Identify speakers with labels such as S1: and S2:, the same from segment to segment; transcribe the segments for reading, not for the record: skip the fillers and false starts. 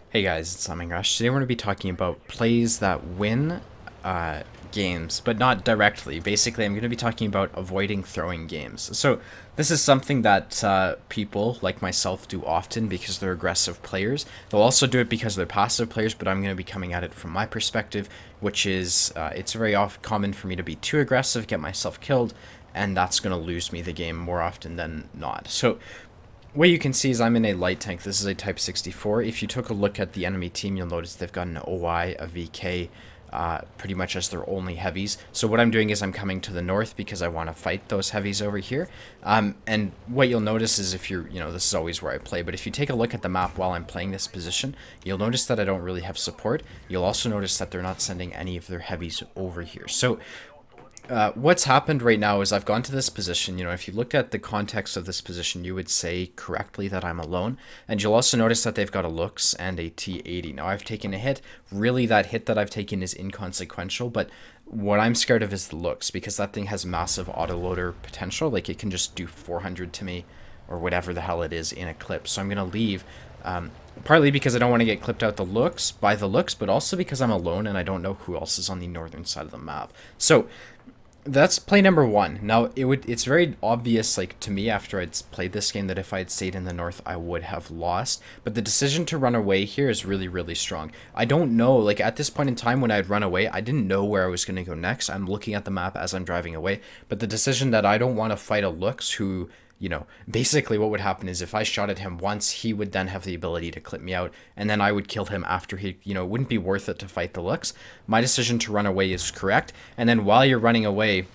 S1: Hey guys, it's Lemming Rush. Today we're going to be talking about plays that win games, but not directly. Basically, I'm going to be talking about avoiding throwing games. So this is something that people like myself do often because they're aggressive players. They'll also do it because they're passive players, but I'm going to be coming at it from my perspective, which is it's very common for me to be too aggressive, get myself killed, and that's going to lose me the game more often than not. So what you can see is I'm in a light tank. This is a Type 64. If you took a look at the enemy team, you'll notice they've got an OI, a VK, pretty much as their only heavies. So what I'm doing is I'm coming to the north because I want to fight those heavies over here. And what you'll notice is if you're, this is always where I play, but if you take a look at the map while I'm playing this position, you'll notice that I don't really have support. You'll also notice that they're not sending any of their heavies over here. So what's happened right now is I've gone to this position. If you looked at the context of this position, you would say correctly that I'm alone. And you'll also notice that they've got a Lux and a T80. Now, I've taken a hit. Really, that hit that I've taken is inconsequential, but what I'm scared of is the Lux, because that thing has massive autoloader potential. Like, it can just do 400 to me, or whatever the hell it is, in a clip. So I'm going to leave, partly because I don't want to get clipped out by the looks, but also because I'm alone and I don't know who else is on the northern side of the map. So that's play number one. Now, it's very obvious, like, to me after I'd played this game, that if I had stayed in the north, I would have lost. But the decision to run away here is really, really strong. I don't know, like, at this point in time when I'd run away, I didn't know where I was going to go next. I'm looking at the map as I'm driving away. But the decision that I don't want to fight a Lux who, basically what would happen is if I shot at him once, he would then have the ability to clip me out, and then I would kill him after he, it wouldn't be worth it to fight the Lux. My decision to run away is correct, and then while you're running away,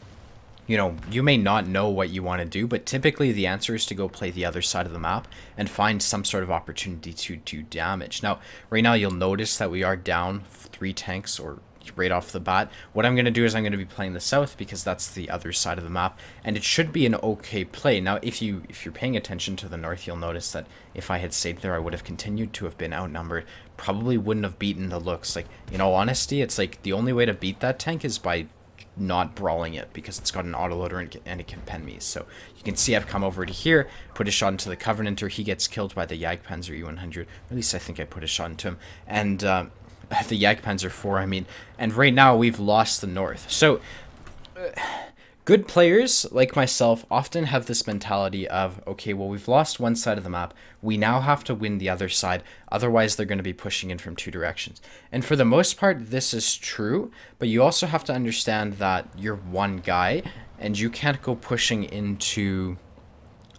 S1: you may not know what you want to do, but typically the answer is to go play the other side of the map and find some sort of opportunity to do damage. Now, right now you'll notice that we are down 3 tanks, or right off the bat. What I'm going to do is I'm going to be playing the south because that's the other side of the map, and it should be an okay play. Now, if you're paying attention to the north, you'll notice that if I had stayed there, I would have continued to have been outnumbered. Probably wouldn't have beaten the Looks. Like, in all honesty, it's like the only way to beat that tank is by not brawling it, because it's got an autoloader and it can pen me. So you can see I've come over to here, put a shot into the Covenanter. He gets killed by the Jagdpanzer E100. At least I think I put a shot into him. And the Jagdpanzer 4, I mean. And right now we've lost the north. So good players like myself often have this mentality of, okay, well, we've lost one side of the map. We now have to win the other side. Otherwise, they're going to be pushing in from 2 directions. And for the most part, this is true. But you also have to understand that you're one guy and you can't go pushing into...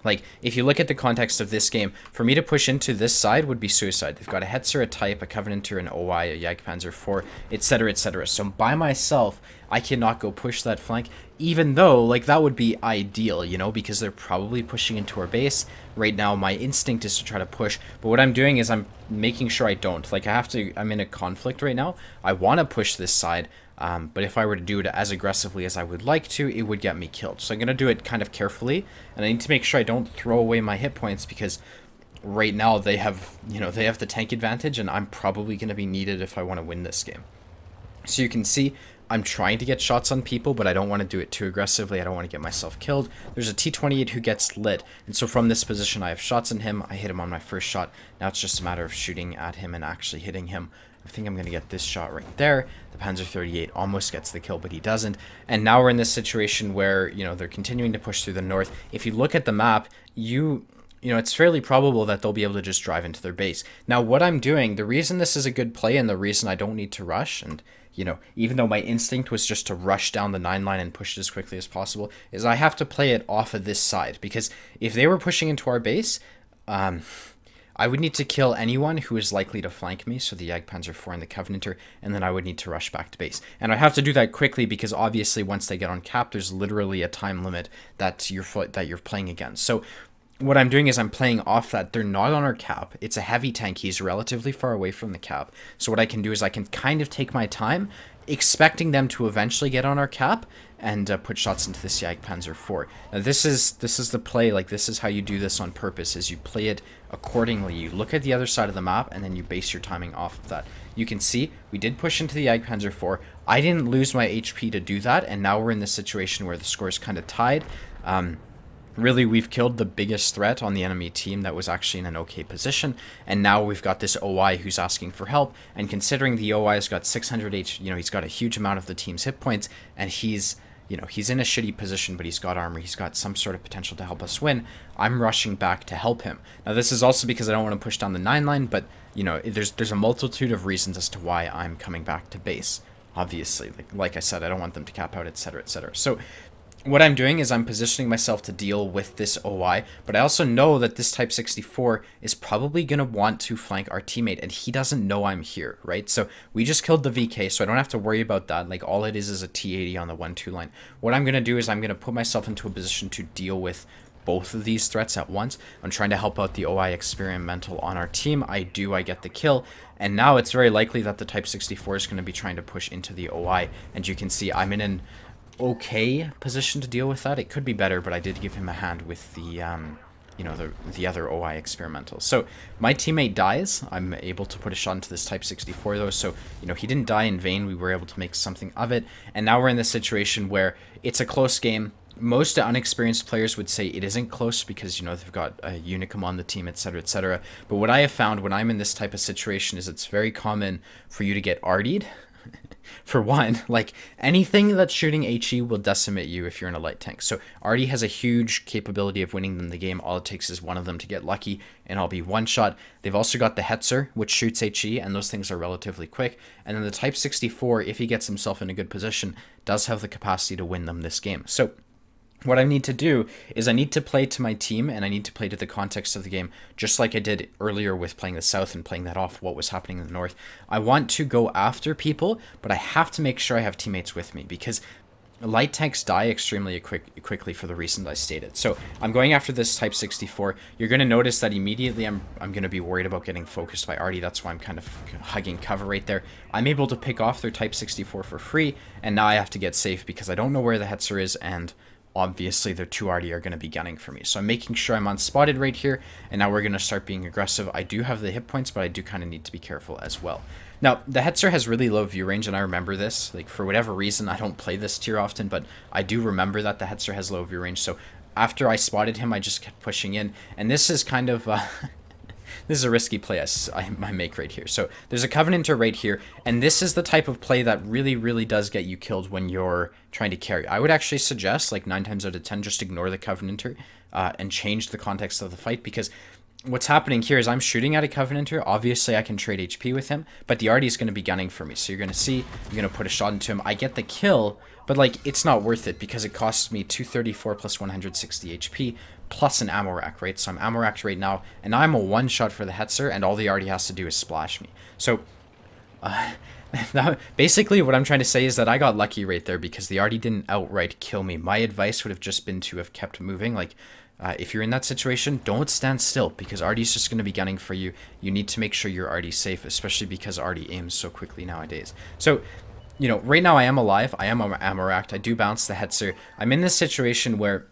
S1: Like, if you look at the context of this game, for me to push into this side would be suicide. They've got a Hetzer, a Type, a Covenanter, an OI, a Jagdpanzer 4, etc., etc. So by myself, I cannot go push that flank, even though, like, that would be ideal, because they're probably pushing into our base. Right now, my instinct is to try to push, but what I'm doing is I'm making sure I don't. Like, I'm in a conflict right now. I want to push this side, but if I were to do it as aggressively as I would like to, it would get me killed. So I'm going to do it kind of carefully, and I need to make sure I don't throw away my hit points, because right now they have, they have the tank advantage, and I'm probably going to be needed if I want to win this game. So you can see I'm trying to get shots on people, but I don't want to do it too aggressively. I don't want to get myself killed. There's a T-28 who gets lit, and so from this position I have shots on him. I hit him on my first shot. Now it's just a matter of shooting at him and actually hitting him. I think I'm going to get this shot right there. The Panzer 38 almost gets the kill, but he doesn't. And now we're in this situation where, they're continuing to push through the north. If you look at the map, it's fairly probable that they'll be able to just drive into their base. Now, what I'm doing, the reason this is a good play and the reason I don't need to rush, and, even though my instinct was just to rush down the 9 line and push it as quickly as possible, is I have to play it off of this side. Because if they were pushing into our base, I would need to kill anyone who is likely to flank me, so the Jagdpanzer 4 and the Covenanter, and then I would need to rush back to base. And I have to do that quickly because obviously once they get on cap, there's literally a time limit that you're playing against. So what I'm doing is I'm playing off that. They're not on our cap. It's a heavy tank. He's relatively far away from the cap. So what I can do is I can kind of take my time, expecting them to eventually get on our cap and put shots into this Jagdpanzer 4. Now this is the play. Like, this is how you do this on purpose, is you play it accordingly. You look at the other side of the map and then you base your timing off of that. You can see we did push into the Jagdpanzer 4. I didn't lose my HP to do that, and now we're in this situation where the score is kind of tied. really, we've killed the biggest threat on the enemy team that was actually in an okay position, and now we've got this OI who's asking for help, and considering the OI has got 600 H, he's got a huge amount of the team's hit points, and he's in a shitty position, but he's got armor, he's got some sort of potential to help us win. I'm rushing back to help him. Now, this is also because I don't want to push down the 9 line, but, there's a multitude of reasons as to why I'm coming back to base. Obviously, like I said, I don't want them to cap out, etc., etc. So what I'm doing is I'm positioning myself to deal with this OI, but I also know that this Type 64 is probably going to want to flank our teammate, and he doesn't know I'm here, right? So we just killed the VK, so I don't have to worry about that. Like, all it is a T80 on the 1-2 line. What I'm going to do is I'm going to put myself into a position to deal with both of these threats at once. I'm trying to help out the OI experimental on our team. I get the kill, and now it's very likely that the Type 64 is going to be trying to push into the OI, and you can see I'm in an okay position to deal with that. It could be better, but I did give him a hand with the the other OI experimental. So my teammate dies. I'm able to put a shot into this Type 64 though, so he didn't die in vain. We were able to make something of it, and now we're in this situation where it's a close game. Most unexperienced players would say it isn't close because they've got a Unicum on the team, etc., etc. But what I have found when I'm in this type of situation is it's very common for you to get RD'd. For one, like, anything that's shooting HE will decimate you if you're in a light tank. So RD has a huge capability of winning them the game. All it takes is one of them to get lucky, and I'll be one shot. They've also got the Hetzer, which shoots HE, and those things are relatively quick. And then the Type 64, if he gets himself in a good position, does have the capacity to win them this game. So what I need to do is I need to play to my team, and I need to play to the context of the game, just like I did earlier with playing the South and playing that off what was happening in the North. I want to go after people, but I have to make sure I have teammates with me, because light tanks die extremely quickly for the reasons I stated. So I'm going after this Type 64. You're going to notice that immediately I'm going to be worried about getting focused by Artie. That's why I'm kind of hugging cover right there. I'm able to pick off their Type 64 for free, and now I have to get safe because I don't know where the Hetzer is, and obviously the 2 RD are going to be gunning for me. So I'm making sure I'm unspotted right here, and now we're going to start being aggressive. I do have the hit points, but I do kind of need to be careful as well. Now, the Hetzer has really low view range, and I remember this. Like, for whatever reason, I don't play this tier often, but I do remember that the Hetzer has low view range. So after I spotted him, I just kept pushing in, and this is kind of this is a risky play I make right here. So there's a Covenanter right here, and this is the type of play that really, really does get you killed when you're trying to carry. I would actually suggest, like 9 times out of 10, just ignore the Covenanter and change the context of the fight, because what's happening here is I'm shooting at a Covenanter. Obviously, I can trade HP with him, but the RD is going to be gunning for me. So you're going to see, I'm going to put a shot into him. I get the kill, but like, it's not worth it because it costs me 234 plus 160 HP plus an ammo rack, right? So I'm ammo racked right now, and I'm a one shot for the Hetzer, and all the RD has to do is splash me. So basically what I'm trying to say is that I got lucky right there because the RD didn't outright kill me. My advice would have just been to have kept moving. Like, if you're in that situation, don't stand still because RD's just going to be gunning for you. You need to make sure your RD's safe, especially because RD aims so quickly nowadays. So, right now I am alive. I am ammo racked. I do bounce the Hetzer. I'm in this situation where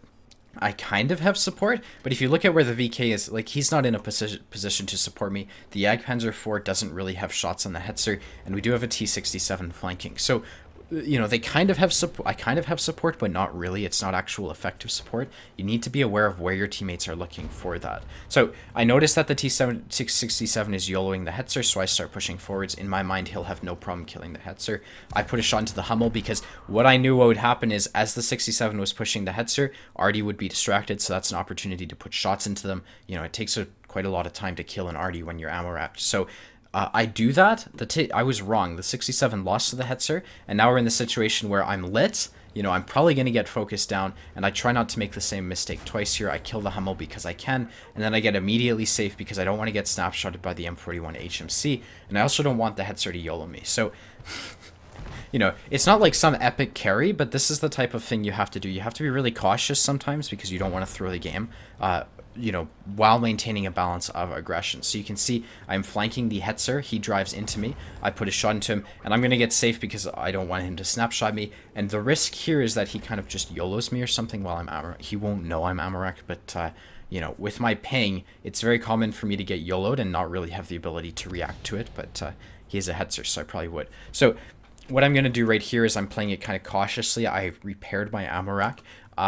S1: I kind of have support, but if you look at where the VK is, like, he's not in a position to support me. The Jagdpanzer 4 doesn't really have shots on the Hetzer, and we do have a T-67 flanking. So, they kind of have support. I kind of have support, but not really. It's not actual effective support. You need to be aware of where your teammates are looking for that. So I noticed that the T-67 is YOLOing the Hetzer, so I start pushing forwards. In my mind, he'll have no problem killing the Hetzer. I put a shot into the Hummel because what I knew what would happen is as the 67 was pushing the Hetzer, RD would be distracted, so that's an opportunity to put shots into them. It takes quite a lot of time to kill an RD when you're ammo wrapped. So I do that. I was wrong. The 67 lost to the Hetzer, and now we're in the situation where I'm lit. I'm probably going to get focused down, and I try not to make the same mistake twice here. I kill the Hummel because I can, and then I get immediately safe because I don't want to get snapshotted by the M41 HMC, and I also don't want the Hetzer to YOLO me. So, it's not like some epic carry, but this is the type of thing you have to do. You have to be really cautious sometimes because you don't want to throw the game. While maintaining a balance of aggression. So you can see I'm flanking the Hetzer. He drives into me. I put a shot into him, and I'm going to get safe because I don't want him to snapshot me. And the risk here is that he kind of just YOLOs me or something while I'm ammo. He won't know I'm ammo racked, but with my ping, it's very common for me to get YOLO'd and not really have the ability to react to it. But he is a Hetzer, so I probably would. So what I'm going to do right here is I'm playing it kind of cautiously. I repaired my ammo rack.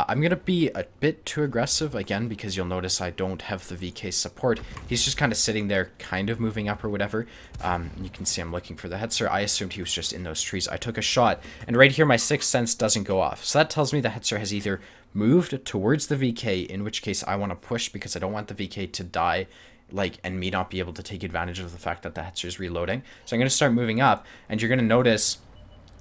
S1: I'm going to be a bit too aggressive, again, because you'll notice I don't have the VK support. He's just kind of sitting there, kind of moving up or whatever. You can see I'm looking for the Hetzer. I assumed he was just in those trees. I took a shot, and right here my Sixth Sense doesn't go off. So that tells me the Hetzer has either moved towards the VK, in which case I want to push because I don't want the VK to die, like, and me not be able to take advantage of the fact that the Hetzer is reloading. So I'm going to start moving up, and you're going to notice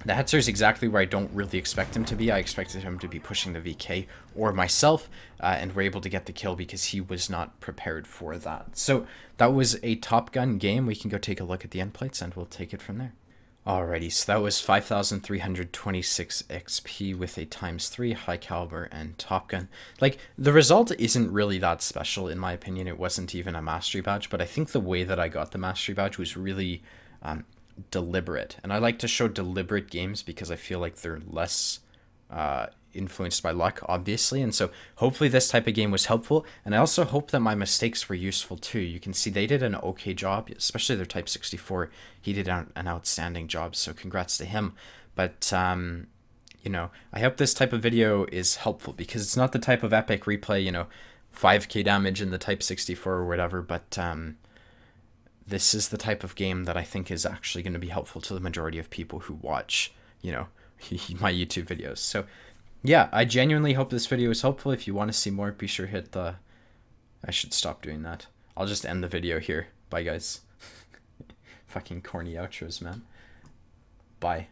S1: the Hetzer is exactly where I don't really expect him to be. I expected him to be pushing the VK or myself, and we're able to get the kill because he was not prepared for that. So that was a Top Gun game. We can go take a look at the end plates, and we'll take it from there. Alrighty, so that was 5,326 XP with a ×3 high caliber and Top Gun. Like, the result isn't really that special in my opinion. It wasn't even a mastery badge, but I think the way that I got the mastery badge was really deliberate. And I like to show deliberate games because I feel like they're less influenced by luck, obviously. And so hopefully this type of game was helpful. And I also hope that my mistakes were useful too. You can see they did an okay job, especially their Type 64. He did an outstanding job, so congrats to him. But you know, I hope this type of video is helpful because it's not the type of epic replay, you know, 5k damage in the Type 64 or whatever, but this is the type of game that I think is actually going to be helpful to the majority of people who watch, you know, my YouTube videos. So yeah, I genuinely hope this video is helpful. If you want to see more, be sure to hit the... I should stop doing that. I'll just end the video here. Bye, guys. Fucking corny outros, man. Bye.